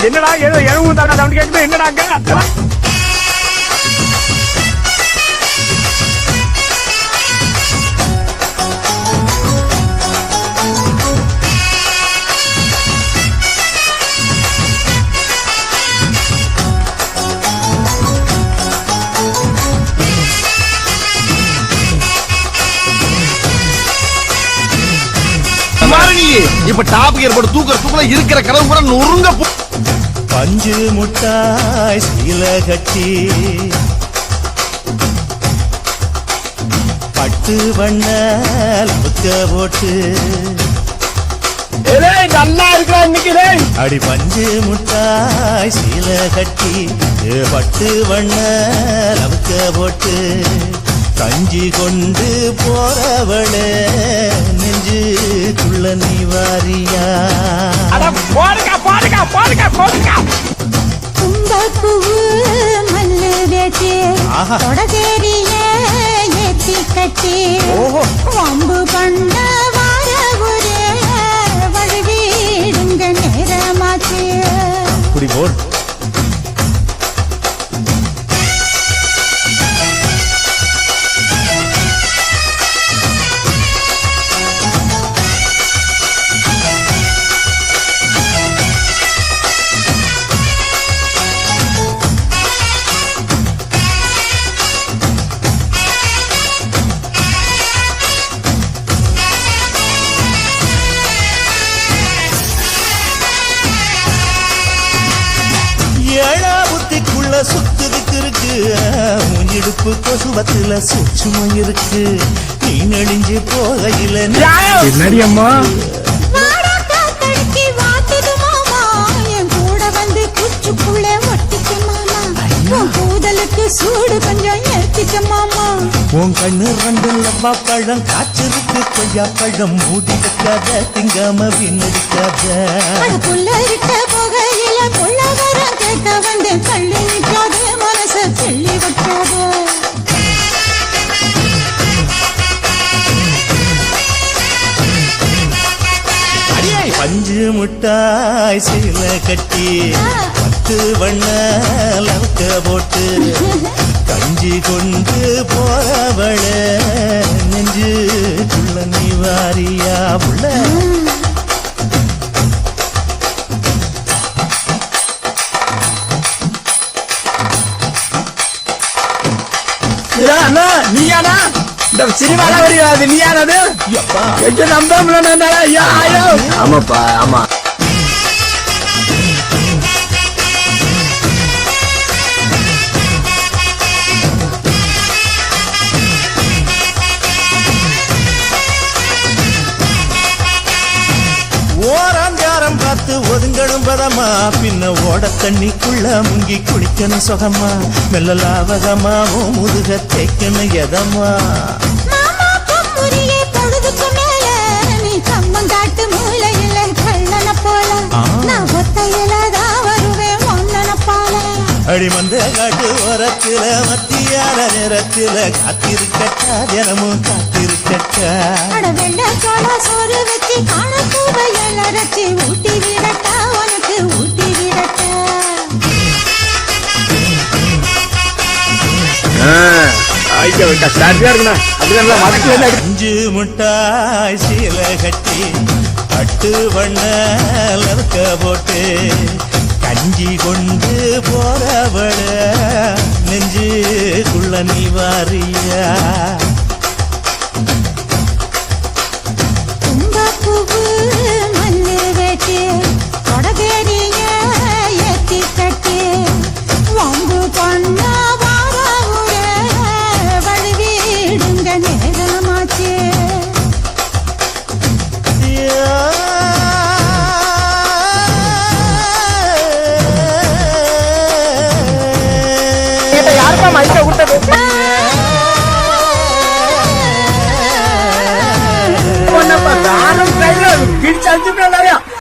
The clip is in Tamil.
என்னடா ஏதோ எழுவு தானே சவுண்ட் கேட்குது என்னடா இப்ப டாப் கியர் போட்டு தூக்குற இருக்கிற கனவு கூட நொறுங்க. பஞ்சு முட்டாய் சீல கட்டி பட்டு வண்ண போட்டு நல்லா இருக்கிறா இன்னைக்கு. அடி பஞ்சு முட்டாய் சீல கட்டி பட்டு வண்ண போட்டு கஞ்சி கொண்டு போறவளே நெஞ்சுக்குள்ள நீ வாரியா? கும்பப்பூவு மல்லு வேட்டி தொடதேரிய ஏத்தி கட்டி வம்பு பண்ண வார ஒரே வழுவிடுங்க நேரமாச்சு. குடி போர் சுத்துதுக்கு இருக்கு இடுப்பு கொசுவத்துல சூட்சும இருக்கு. நீ நெளிஞ்சு போகையில அம்மா என் கூட வந்து குச்சுக்குள்ள ஒட்டிக்க மாமா. கூதலுக்கு சூடு கொஞ்சம் ஏத்திக்க மாமா. உன் கண்ணு ரெண்டு லவ்வா பழம் காய்ச்சிருக்கு கொய்யா பழம் மூடி வைக்காத திங்காம பின்னடிக்காத. புள்ள இருக்க போகையில புள்ள வர கேட்க வந்து தள்ளி நிற்காத மனச தள்ளி விட்டாத. பஞ்சு முட்டாய் சீல கட்டி பத்து வண்ண லவக்க போட்டு கஞ்சி கொண்டு போறவள நெஞ்சுக்குள்ள நீ வாரியா புள்ள? நீயானா இந்த சினிமால வருகிறது? நீயானது நம்ப. ஆமாப்பா ஆமா. ஓராஞ்சாரம் பார்த்து ஒதுங்கணும் பதமா, பின்ன ஓட தண்ணிக்குள்ள முங்கி குளிக்கணும் சொகமா, மெல்ல லாவகமா முதுக தேய்க்கணும் எதமா. காட்டு மூலையில கள்ளன போல நான் ஒத்தையில தான் வருவேன் ஒன்னன போல. அடிமந்த காட்டு ஓரத்துல மத்தியான நேரத்துல காத்திருக்கட்டா தினமும் காத்திருக்கட்டா. வெள்ள சோள சோறு வச்சு காண பூவையில ரச்சி ஊட்டி விடட்டா உனக்கு ஊட்டி விடட்டா. அஞ்சு முட்டாய் சீல கட்டி பட்டு வண்ண லவக்க போட்டு கஞ்சி கொண்டு போறவள நெஞ்சுக்குள்ள நீ வாரியா? கும்பப்பூவு மல்லு வேட்டி தொடதேரிய ஏத்தி கட்டி வம்பு பண்ண நேரமாச்சு. யாருப்பா மைக்க விட்டது? பிடிச்சு அஞ்சு